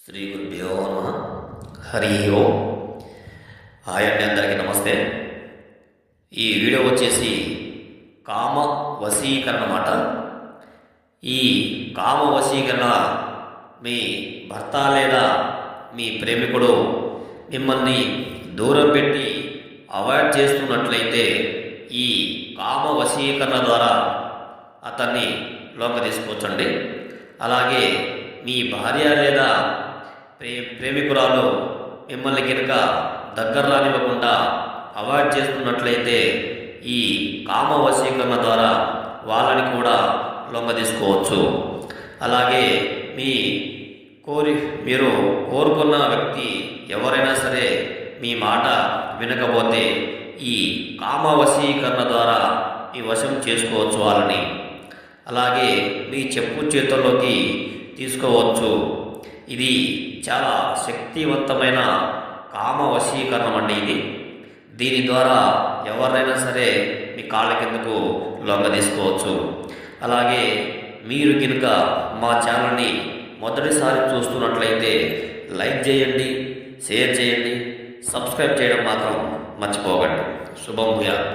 శ్రీ గురుభ్యో నమః. హరి ఓం. హాయ్ అండి, అందరికీ నమస్తే. ఈ వీడియో వచ్చేసి కామ వశీకరణ అన్నమాట. ఈ కామ వశీకరణ మీ భర్త లేదా మీ ప్రేమికుడు మిమ్మల్ని దూరం పెట్టి అవాయిడ్ చేస్తున్నట్లయితే ఈ కామ వశీకరణ ద్వారా అతన్ని లోకి తీసుకోవచ్చండి. అలాగే మీ భార్య లేదా ప్రేమికురాలు మిమ్మల్ని కనుక దగ్గర రానివ్వకుండా అవాయిడ్ చేస్తున్నట్లయితే ఈ కామ వశీకరణ ద్వారా వాళ్ళని కూడా లొంగ తీసుకోవచ్చు. అలాగే మీరు కోరుకున్న వ్యక్తి ఎవరైనా సరే మీ మాట వినకపోతే ఈ కామ వశీకరణ ద్వారా మీ వశం చేసుకోవచ్చు వాళ్ళని. అలాగే మీ చెప్పు చేతుల్లోకి తీసుకోవచ్చు. ఇది చాలా శక్తివంతమైన కామ వశీకరణం అండి ఇది. దీని ద్వారా ఎవరైనా సరే మీ కాళ్ళ కిందకు లొంగ తీసుకోవచ్చు. అలాగే మీరు కనుక మా ఛానల్ని మొదటిసారి చూస్తున్నట్లయితే లైక్ చేయండి, షేర్ చేయండి, సబ్స్క్రైబ్ చేయడం మాత్రం మర్చిపోకండి. శుభం భూయాత్.